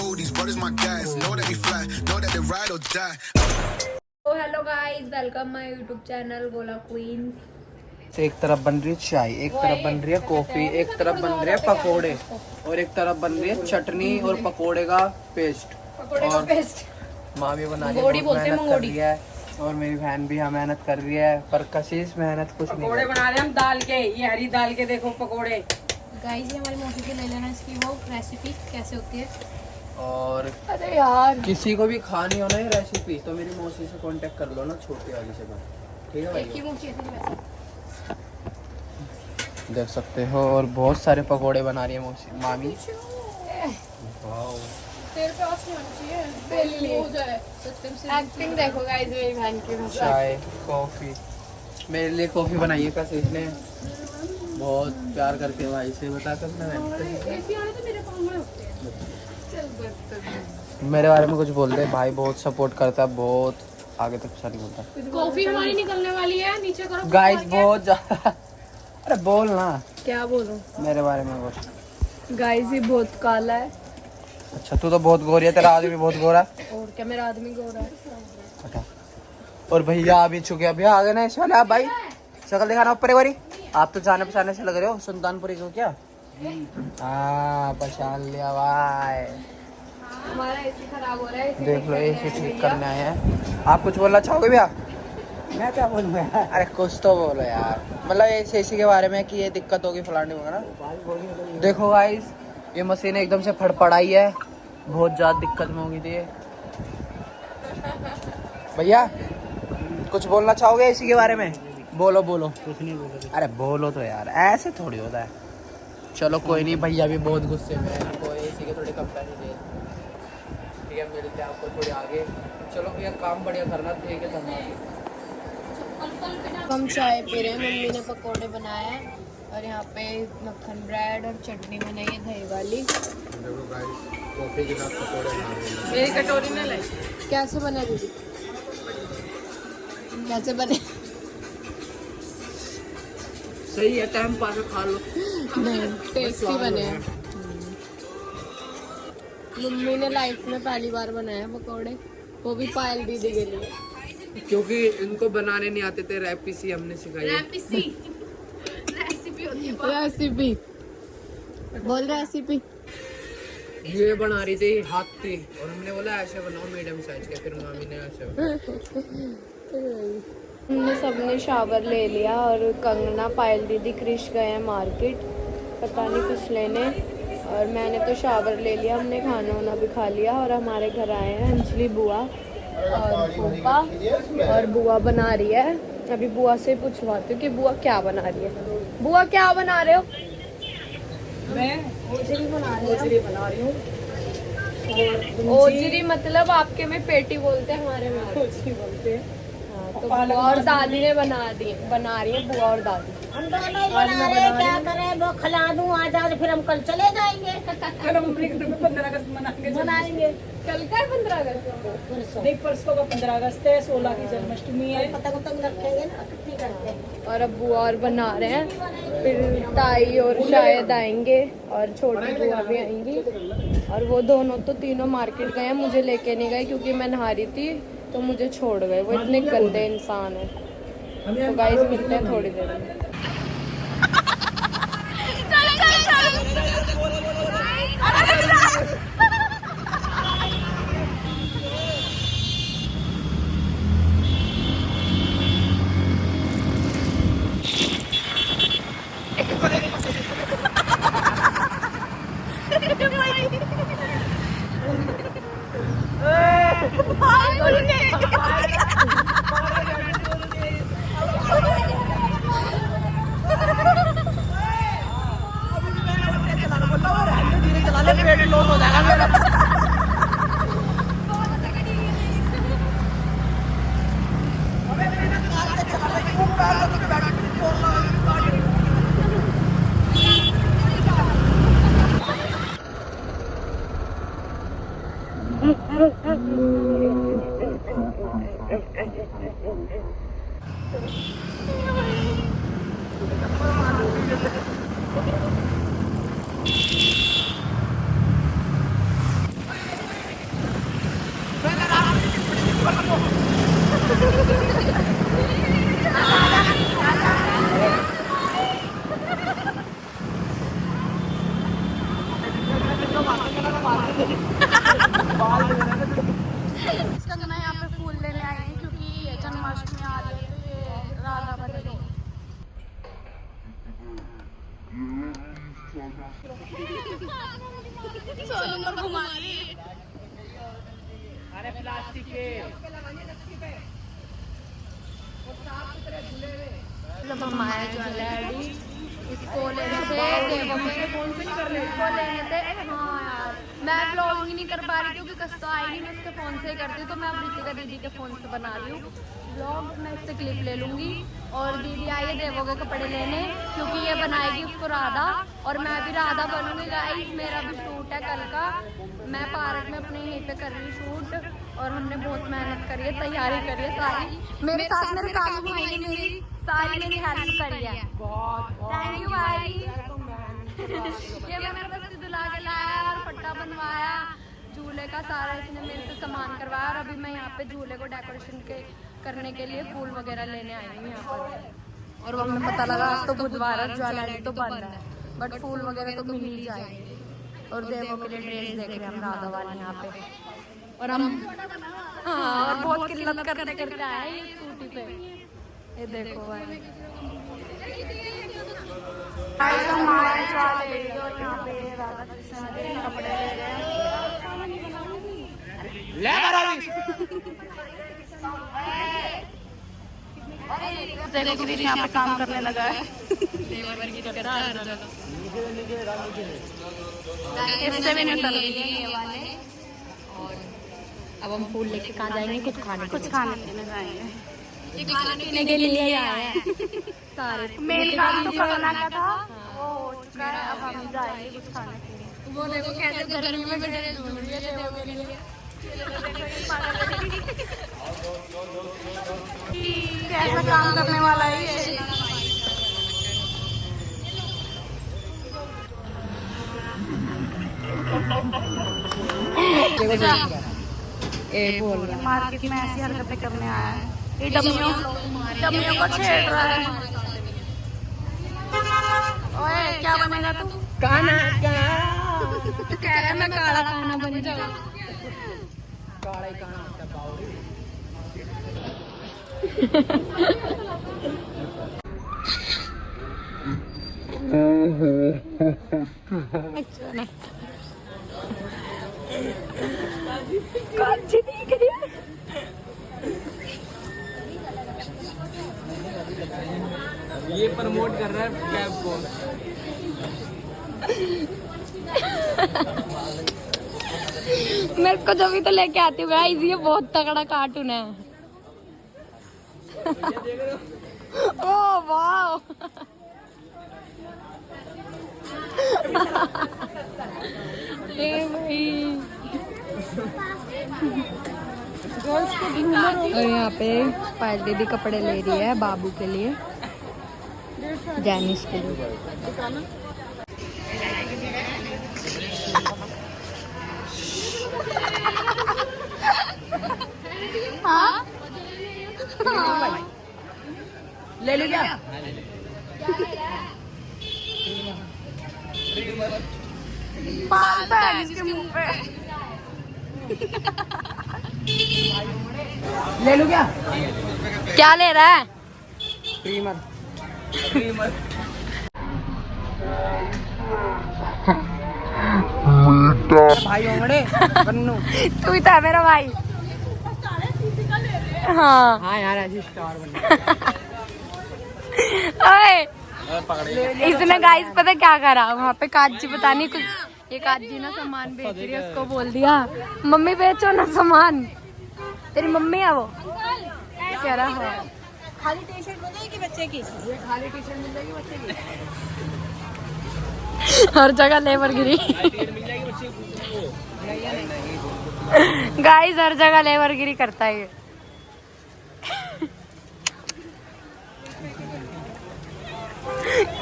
cold, these brothers my guys. Know that we fly, know that they ride or die. तो hello guys, welcome my YouTube channel गोला queen's. एक तरफ बन रही है चाय, एक तरफ बन रही है कॉफी, एक तरफ बन रहे हैं पकोड़े और एक तरफ बन रही है चटनी और पकोड़े का पेस्ट। और माँ भी बना रही है, बहुत मेहनत कर रही है और मेरी बहन भी यहाँ मेहनत कर रही है, पर कशिश मेहनत कुछ नहीं। पकोड़े बना रहे हैं हम दाल के, ये हरी दाल के देखो पकोड़े। गाइस ये हमारी मौसी के ले लेना इसकी वो रेसिपी कैसे होती है। और अरे यार किसी को भी खानी हो ना ये रेसिपी तो मेरी मौसी से कांटेक्ट कर लो ना, छोटी वाली से। ठीक है भाई, एक ही मौसी है वैसे। देख सकते हो। और बहुत सारे पकोड़े बना रही है मौसी मामी। तेरे पे आँच नहीं आनी चाहिए, बेली हो जाए। एक्टिंग देखो गाइस मेरी बहन की। चाय कॉफी, मेरे लिए कॉफी बनाई है कशिश ने, बहुत प्यार करके भाई से बता कर ना। मेरे बारे में कुछ बोल दे भाई, बहुत सपोर्ट करता है, बहुत आगे तक अच्छा नहीं बोलता। कॉफी हमारी निकलने वाली है, नीचे करो गाइस बहुत ज्यादा। अरे बोल ना, क्या बोलूं मेरे बारे में कुछ। गाइस ये बहुत काला है। अच्छा तू तो बहुत गोरी है, तेरा आदमी भी बहुत गोरा है। और क्या मेरा आदमी गोरा है। अच्छा। और भैया अभी चुके, भैया आ गए ना इस वाले। आप भाई शक्ल दिखाना ऊपर एक बारी। आप तो जाने पहचाने से लग रहे हो, सुल्तानपुरी को क्या? हाँ पहचान लिया भाई। हमारा एसी खराब हो रहा है, देख लो एसी ठीक करने आए हैं। आप कुछ बोलना चाहोगे भैया? मैं क्या बोलूँ यार? अरे कुछ तो बोलो यार, मतलब इस एसी के बारे में कि ये दिक्कत होगी फलानी वगैरह। देखो गाइस ये मशीन एकदम से फड़फड़ाई है, बहुत ज़्यादा दिक्कत में होगी थी। भैया कुछ बोलना चाहोगे इसी के बारे में? बोलो बोलो। कुछ नहीं बोल। अरे बोलो तो यार, ऐसे थोड़ी होता है। चलो कोई नहीं, भैया भी बहुत गुस्से में है, कोई इसी के थोड़ी कंप्लेन दे। ठीक है मिलते हैं आपको थोड़ी आगे। चलो भैया काम बढ़िया करना, ठीक है धन्यवाद। हम चाय पी रहे हैं, मम्मी ने पकोड़े बनाए हैं और यहाँ पे मक्खन ब्रेड और चटनी बनाई है दही वाली। देखो गाइस कॉफी के साथ पकोड़े बना रहे हैं। मेरी कटोरी में लाई। कैसे बने दीदी, कैसे बने? सही है, टाइम पास खा लो। नहीं टेस्टी बने हैं। मम्मी ने लाइफ में पहली बार बनाया पकोड़े, वो भी पायल दीदी के लिए, क्योंकि इनको बनाने नहीं आते थे, रेसिपी हमने सिखाई है। रेसिपी बोल रेसिपी। ये बना रही थी हाथ थी और हमने बोला ऐसे बनाओ मीडियम साइज के, फिर मामी ने ऐसे। हमने सबने शावर ले लिया और कंगना पायल दीदी क्रिश गए हैं मार्केट, पता नहीं कुछ लेने, और मैंने तो शावर ले लिया। हमने खाना वाना भी खा लिया और हमारे घर आए हैं अंजलि बुआ और फूफा, और बुआ बना रही है। अभी बुआ से पूछवाती हूँ कि बुआ क्या बना रही है। बुआ क्या बना रहे हो? मैं ओजरी बना रही हूँ। ओजरी मतलब आपके में पेटी बोलते हैं, हमारे में बोलते हैं। हाँ, तो बुआ और दादी ने बना रही है बुआ और दादी। हम दोनों ही बना रहे हैं, क्या करें, वो खिला दूं आज आज, फिर हम कल चले जाएंगे। कल हम 15 अगस्त मनाएंगे कल का 15 अगस्त देख, परसों का 15 अगस्त है, 16 की जन्माष्टमी है। पतंग उतंग रखेंगे ना, कितनी करते हैं। और अब बुआ और बना रहे हैं, फिर ताई और शायद आएंगे और छोटी बुआ भी आएंगी। और वो दोनों तो तीनों मार्केट गए हैं, मुझे लेके नहीं गए क्योंकि मैं नहा रही थी तो मुझे छोड़ गए। वो इतने गंदे इंसान है। तो गाइस मिलते हैं थोड़ी देर में। कंगना यहाँ पे फूल लेने आए हैं क्योंकि जन्माष्टमी आ रही है तो ये राधा बनेगी। सोनू को घुमा रही है। अरे प्लास्टिक के जब हम आए ज्वेलरी इसको लेने थे इसको लेने थे। हाँ यार मैं ब्लॉगिंग नहीं कर पा रही क्योंकि कस्ता आई नहीं, मैं इसके फ़ोन से ही करती हूँ, तो मैं अब रितिका दीदी के फ़ोन से बना रही हूँ ब्लॉग। मैं इससे क्लिप ले लूँगी। और दीदी आई है देवों के कपड़े लेने क्योंकि ये बनाएगी उसको राधा, और मैं भी राधा बनूँगी। गाइस मेरा भी शूट है कल का, मैं पार्क में अपने यहीं पे कर रही हूँ शूट, और हमने बहुत मेहनत करी है, तैयारी करी है सारी। मेरे साथ मेरे कालू भाई ने मेरी सारी मेरी हेल्प करी है। थैंक यू भाई। ये मैंने बस दुला के लाया और पट्टा बनवाया, झूले का सारा इसने मेरे से सामान करवाया, और अभी मैं यहाँ पे झूले को डेकोरेशन करने के लिए फूल वगैरह लेने आई हूँ यहाँ पर। और वो हमें पता लगा आज तो बुधवार है, ज्वेलरी तो बंद है, बट फूल वगैरह तो मिल ही जाएंगे। और देवों के लिए ड्रेस देख रहे हैं हम राधा वाली यहाँ पे। और हम हाँ और बहुत किल्लत करते करते आए हैं ये स्कूटी पे। ये देखो भाई हम आए चले और यहाँ पे राधा कृष्ण के कपड़े ले रहे हैं। देखो कृष्ण यहाँ पे काम करने लगा है। इससे भी नहीं वाले। और अब हम फूल लेके कहाँ जाएंगे? कुछ खाने पीने जाएंगे। ये खाने पीने के लिए ही आए हैं सारे। मेन काम तो करना का था वो हो चुका है, अब हम जाएंगे कुछ खाने पीने। वो देखो कैसे गर्मी में ड्रेस ढूंढ रही है देवों के लिए। कैसा काम करने वाला है ये। मार्केट में ऐसी हरकतें करने आया है। ये डमियों को छेड़ रहा है। ओए क्या बनेगा तू? काना का तू कह रहा है मैं काला खाना बन जाऊँ। काला ही खाना होता बावरी। ये प्रमोट कर रहा है कैब को। मेरे को जब भी तो लेके आती हूँ गाइस, ये बहुत तगड़ा कार्टून है। ओह वाह और यहाँ पे पायल दीदी कपड़े ले रही है बाबू के लिए, जैनिश के लिए। हाँ ले लो क्या? पालता है इसके मुंह पे। ले लो क्या? क्या ले रहा है? ट्रिमर। भाई होंगड़े बन्नू। तू ही था मेरा भाई। हाँ हाँ यार ऐसी स्टार बनना। ओए इसने गाइस पता क्या करा, वहाँ पे काजी पता नहीं कुछ, ये काजी ना सामान बेच रही है, उसको बोल दिया मम्मी बेचो ना सामान, तेरी मम्मी है वो। कह रहा है खाली टी शर्ट मिल जाएगी बच्चे की। ये खाली टी शर्ट मिल जाएगी बच्चे की। हर जगह लेबर गिरी मिल जाएगी बच्चे को। गाइस हर जगह लेबर गिरी करता है ये।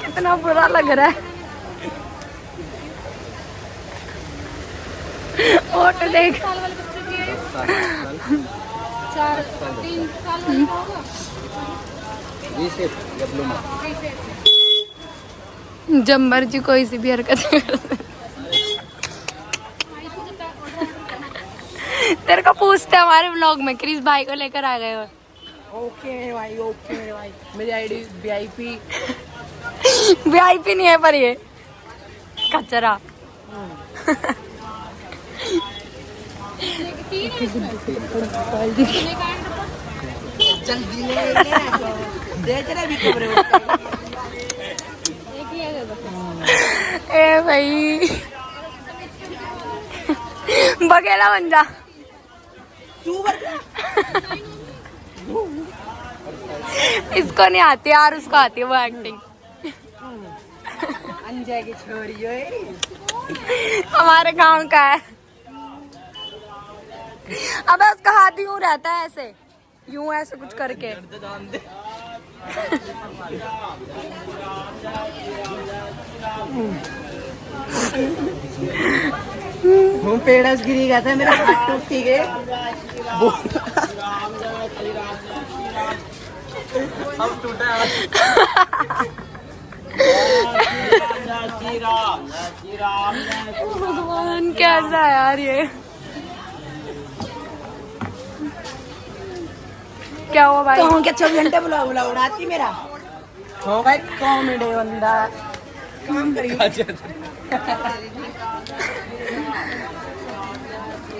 कितना बुरा लग रहा है। और देख 4-3 साल होगा। जब मर्जी कोई सी भी हरकत कर। तेरे को पूछते हमारे व्लॉग में क्रिस भाई को लेकर आ गए हो। ओके भाई, ओके भाई। मेरी आईडी VIP। VIP नहीं है पर ये कचरा। जल्दी ले देख रहे भी कमरे ए भाई बगेला बन जा। इसको नहीं आती यार, उसको आती है वो एक्टिंग। अंजा की छोरी है। हमारे गांव का है। अबे उसका हाथ यूं रहता है ऐसे, यूं ऐसे कुछ करके। हूँ पेड़स गिरी गया था, मेरा हाथ टूट ठीक है। अब टूटा भगवान कैसा है यार ये। क्या हुआ भाई? कहूँ क्या 24 घंटे बुला उड़ाती मेरा। हो भाई कॉमेडी बंदा काम करिए।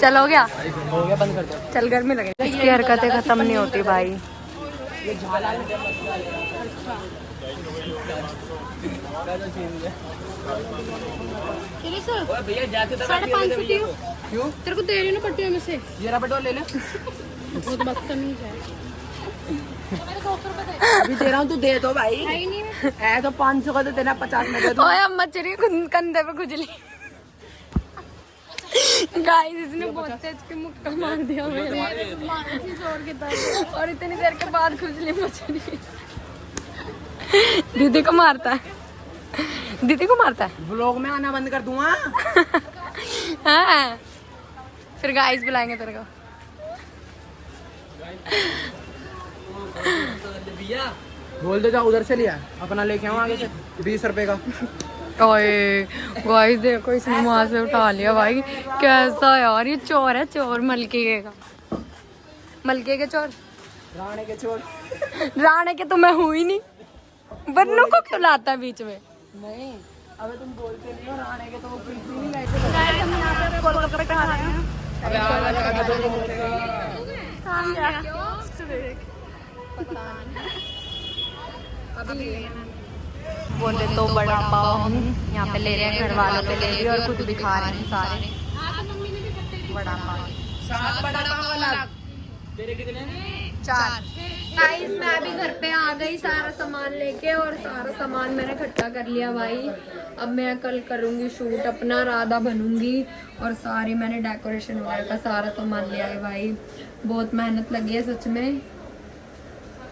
चल हो गया, हो गया, बंद कर दो। चल गर्मी लगे। इसकी हरकतें खत्म नहीं होती भाई। ये झाला भैया जाते 550 दियो। क्यों? तेरे को दे रही ना पट्टियों में से। ये पेट्रोल ले ले। वो तो बदतमीज है। अभी दे रहा हूँ, तू दे दो भाई। है तो 500 का तो देना, 50 में दे दो। ओए अब मछली कंधे पे खुजली। गाइस इसने बहुत तेज के मुक्का मार दिया मेरे जोर की तरह, और इतनी देर के बाद खुजली मछली। दीदी को मारता है, दीदी को मारता है। व्लॉग में आना बंद कर दूंगा। हाँ फिर गाइस बुलाएंगे तेरे को। बोल दे जा, उधर से लिया अपना लेके आऊँ आगे से 20 रुपए का। ओए गाइस देखो इसने वहां से उठा लिया भाई। कैसा यार ये चोर है, चोर मलके का, मलके के चोर, राणे के चोर। राणे के तो मैं हूँ ही नहीं, बन्नू को क्यों लाता है बीच में? नहीं अबे तुम बोलते नहीं हो राणे के, तो वो पीछे नहीं गए। गोलगप्पे खा रहे हैं। अबे बोले तो बड़ा पाव हम यहाँ पे ले रहे हैं, घर वालों पे ले रही और खुद भी खा रहे हैं सारे बड़ा पाव। 7 बड़ा पाव वाला। 4। गाइस मैं अभी घर पे आ गई सारा सामान लेके, और सारा सामान मैंने इकट्ठा कर लिया भाई। अब मैं कल करूँगी शूट अपना, राधा बनूंगी, और सारी मैंने डेकोरेशन वगैरह का सारा सामान लिया है भाई। बहुत मेहनत लगी है सच में।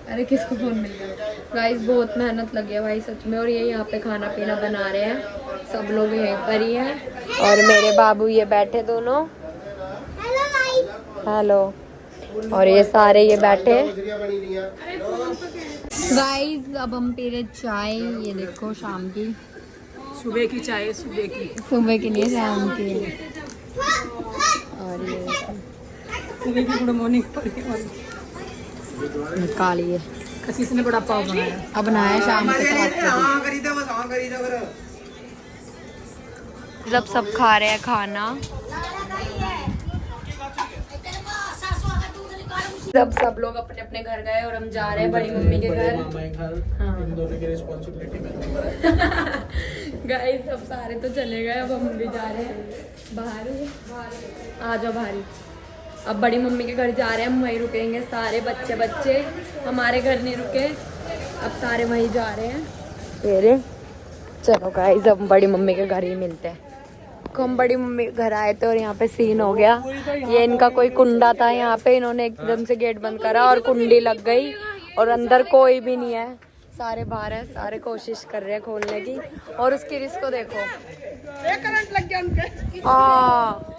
अरे किसको फोन मिल गया? गाइस बहुत मेहनत लगी है भाई सच में। और ये यहाँ पे खाना पीना बना रहे हैं, सब लोग यहीं पर ही हैं, और मेरे बाबू ये बैठे दोनों। हेलो। और ये सारे ये बैठे। गाइस अब हम पी रहे चाय, ये देखो शाम की, सुबह की चाय, सुबह की, सुबह की नहीं शाम की। और ये सुबह की गुड मॉर्निंग। निकालिए। कसीस ने बड़ा पाव बनाया। अब बनाया शाम के 7 जब सब खा रहे हैं खाना, जब सब लोग अपने अपने घर गए और हम जा रहे हैं बड़ी मम्मी के घर। इन दोनों की रिस्पॉन्सिबिलिटी में। गाइस सब सारे तो चले गए, अब हम भी जा रहे हैं बाहर। आ जाओ बाहर। अब बड़ी मम्मी के घर जा रहे हैं, हम वहीं रुकेंगे सारे बच्चे हमारे घर नहीं रुके, अब सारे वहीं जा रहे हैं तेरे। चलो गाइस अब बड़ी मम्मी के घर ही मिलते हैं। हम बड़ी मम्मी के घर आए थे और यहाँ पे सीन हो गया। ये इनका कोई कुंडा था यहाँ पे, इन्होंने एकदम से गेट बंद करा और कुंडी लग गई, और अंदर कोई भी नहीं है, सारे बाहर है, सारे कोशिश कर रहे हैं खोलने की। और उसकी रिस्क को देखो, करंट लग गया उनके। हाँ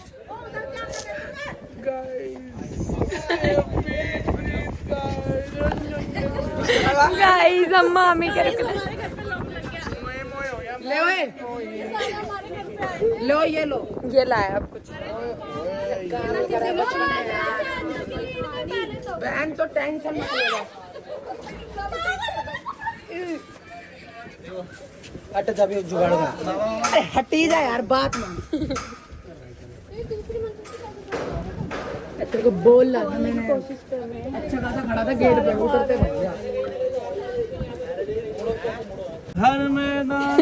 गाइस हम मामी के लो ये लो, ये लाया अब कुछ। टैंक तो टेंशन मत लेगा। हट जा भी जुगाड़ का। अरे हटी जा यार बात में। तेरे को बोल रहा था मैंने, कोशिश कर रहे हैं। अच्छा खासा खड़ा था गेट पे, उतरते भाग गया। हर मैदान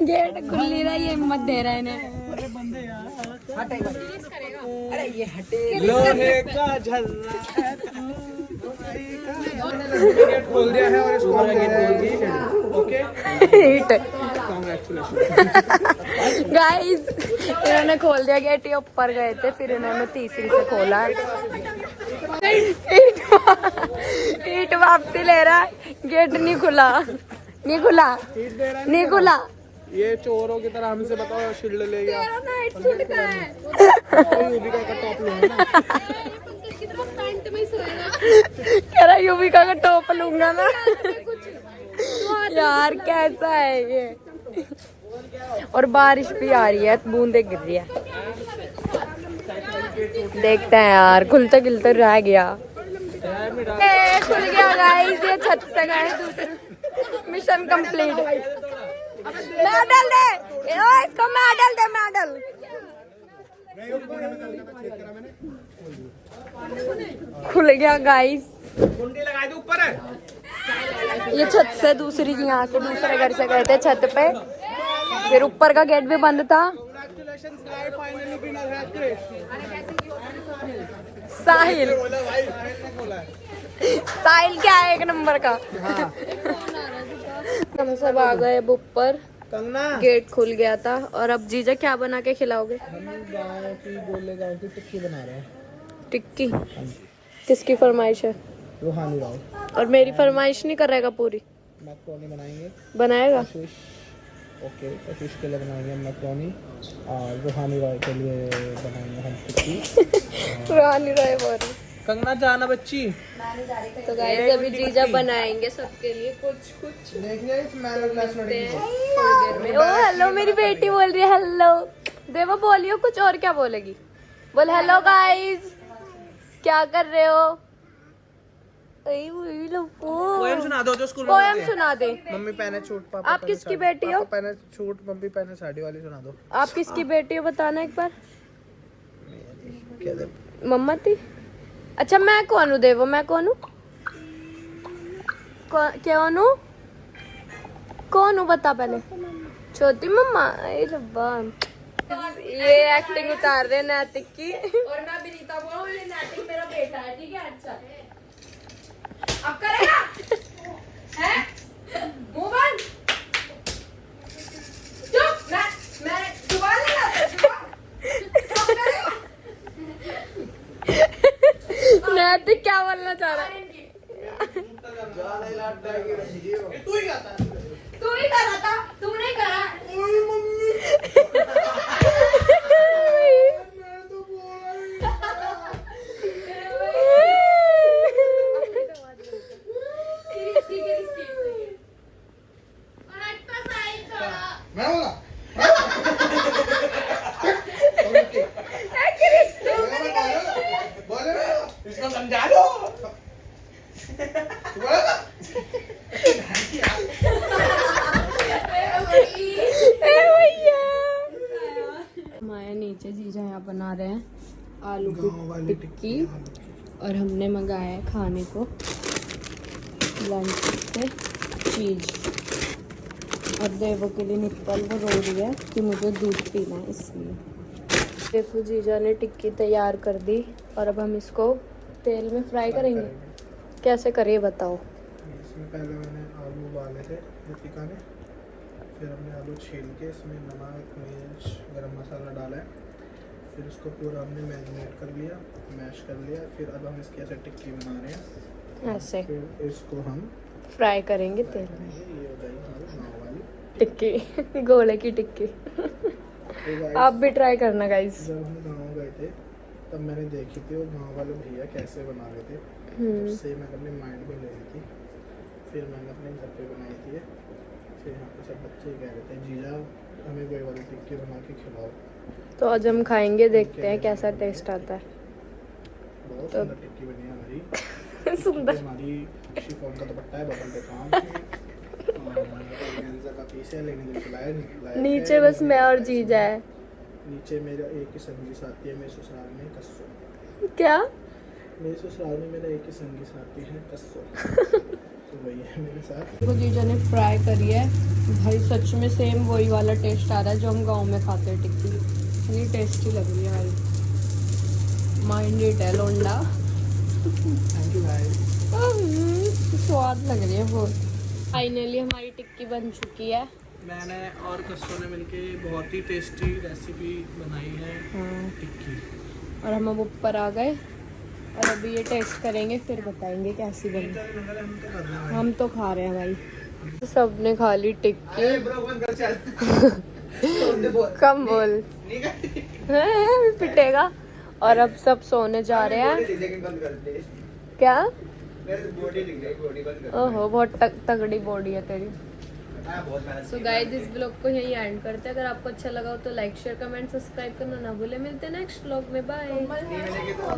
गेट खुल नहीं रहा, ये हिम्मत दे रहा है इन्हें। हटे अरे ये हटे लोहे का झल्ला है गेट खोल दिया है और इसको गेट खोल दी। ओके हिट कांग्रेचुलेशन गाइस, इन्होंने खोल दिया गेट, ये ऊपर गए थे, फिर इन्होंने तीसरी से खोला। ईट वापसी ले रहा है, गेट नहीं खुला, नहीं खुला, नहीं खुला। ये चोरों की तरह हमसे बताओ शील्ड ले गया। नाइट सूट का है। यूविका का टॉप लूंगा ना। कह रहा यूविका का टॉप लूंगा ना। यार कैसा है ये। और बारिश भी आ रही है, बूंदे गिर रही है। देखते हैं यार, खुलते खुलते रह गया। खुल गया गाइस, ये छत से गए दूसरे। Mission complete. मेडल दे, इसको मेडल दे, मेडल। खुल गया गाइस। कुंडी लगा दे ऊपर है। ये छत से दूसरी, यहाँ से दूसरे घर से गए थे छत पे, फिर ऊपर का गेट भी बंद था। साहिल, साहिल क्या है एक नंबर का। हम सब आ गए अब ऊपर, कंगना गेट खुल गया था। और अब जीजा क्या बना के खिलाओगे? हम गाँव की गोले गाँव की टिक्की बना रहे हैं। टिक्की किसकी फरमाइश है? रूहानी राव। और मेरी फरमाइश नहीं करेगा पूरी? मैक्रोनी बनाएंगे। बनाएगा। ओके, कशिश के लिए बनाएंगे मैक्रोनी और रूहानी राव के लिए बनाएंगे हम टिक्की। रूहानी राव बोल रही। कंगना जाना बच्ची। तो गाइस अभी जीजा बनाएंगे सबके लिए कुछ कुछ। देखिए ओ हेलो, मेरी बेटी बोल रही है हेलो। देवा बोलियो कुछ, और क्या बोलेगी? बोल हेलो गाइस, क्या कर रहे हो? पोएम सुना दो जो स्कूल में पोएम सुना दे। मम्मी पहने सूट, पापा आप किसकी बेटी हो? पापा पहने सूट, मम्मी पहने साड़ी वाली सुना दो। आप किसकी बेटी हो बताना एक बार। क्या दे? मम्मा थी। अच्छा मैं कौन हूँ देवो, मैं कौन हूँ? कौन हूँ? कौन हूँ बता पहले। छोटी मम्मा। अरे रब्बा, ये एक्टिंग उतार रहे नैतिक की। और मैं विनीता बोल रही, नैतिक मेरा बेटा है, ठीक है? अच्छा अब करेगा हैं? मुंह बंद। चुप। मैं जुबान नहीं लाता। नैतिक क्या बोलना चाह रहा है? तू ही कर रहा था, तू नहीं करा। इसको समझा लो। हमारे नीचे जीजा यहाँ बना रहे हैं आलू की टिक्की, और हमने मंगाया है खाने को लंच से चीज। और देवो के लिए निप्पल वो रो रही है कि मुझे दूध पीना है, इसलिए। देखो जीजा ने टिक्की तैयार कर दी, और अब हम इसको तेल में फ्राई करेंगे। कैसे करिए बताओ। इसमें पहले मैंने आलू उबाले थे दीपिका ने, फिर हमने आलू छील के इसमें नमक, मिर्च, गरम मसाला डाला है, फिर उसको पूरा हमने मैरिनेट कर लिया, मैश कर लिया। फिर अब हम इसकी ऐसे टिक्की बना रहे हैं, ऐसे फिर इसको हम फ्राई करेंगे तेल में। ये हो जाएगी हमारी गाँव वाली टिक्की, गोले की टिक्की। आप भी ट्राई करना गाइस। जब हम गाँव गए थे तब मैंने देखी थी वो गाँव वाले भैया कैसे बना रहे थे, उससे मैंने अपने माइंड में ले ली थी। फिर मैंने अपने घर पे बनाई थी। फिर यहाँ पे सब बच्चे कह रहे थे जीजा हमें वही वाली टिक्की बना के खिलाओ। तो आज हम खाएंगे, देखते हैं कैसा टेस्ट आता है। बहुत तो- सुंदर टिक्की बनी है हमारी। सुंदर हमारी शिफॉन का दुपट्टा है, बटन पे काम है और ऑर्गेन्जा का पीस है, लेकिन दिल लाया नीचे बस मैं और जीजा है। नीचे मेरा एक ही संगी साथी है मेरे ससुराल में, कस्सो। क्या? मेरे ससुराल में मेरा एक ही संगी साथी है, कस्सो। तो वही है मेरे साथ। वो जीजा ने फ्राई करी है भाई, सच में सेम वही वाला टेस्ट आ रहा है जो हम गांव में खाते हैं टिक्की। इतनी टेस्टी लग रही है भाई, माइंडेड है लोंडा। थैंक यू भाई। स्वाद लग रही है बहुत। फाइनली हमारी टिक्की बन चुकी है। मैंने और कस्सो ने मिलके बहुत ही टेस्टी रेसिपी बनाई है टिक्की। और हम अब ऊपर आ गए और अभी ये टेस्ट करेंगे, फिर बताएंगे कैसी बनी। हम तो खा रहे हैं भाई, सबने खा ली टिक्की। कम बोल पिटेगा। और अब सब सोने जा रहे हैं। क्या? ओहो बहुत तगड़ी बॉडी है तेरी। सो गाइस इस ब्लॉग को यहीं एंड करते हैं। अगर आपको अच्छा लगा हो तो लाइक शेयर कमेंट सब्सक्राइब करना ना भूले। मिलते हैं नेक्स्ट ब्लॉग में, बाय।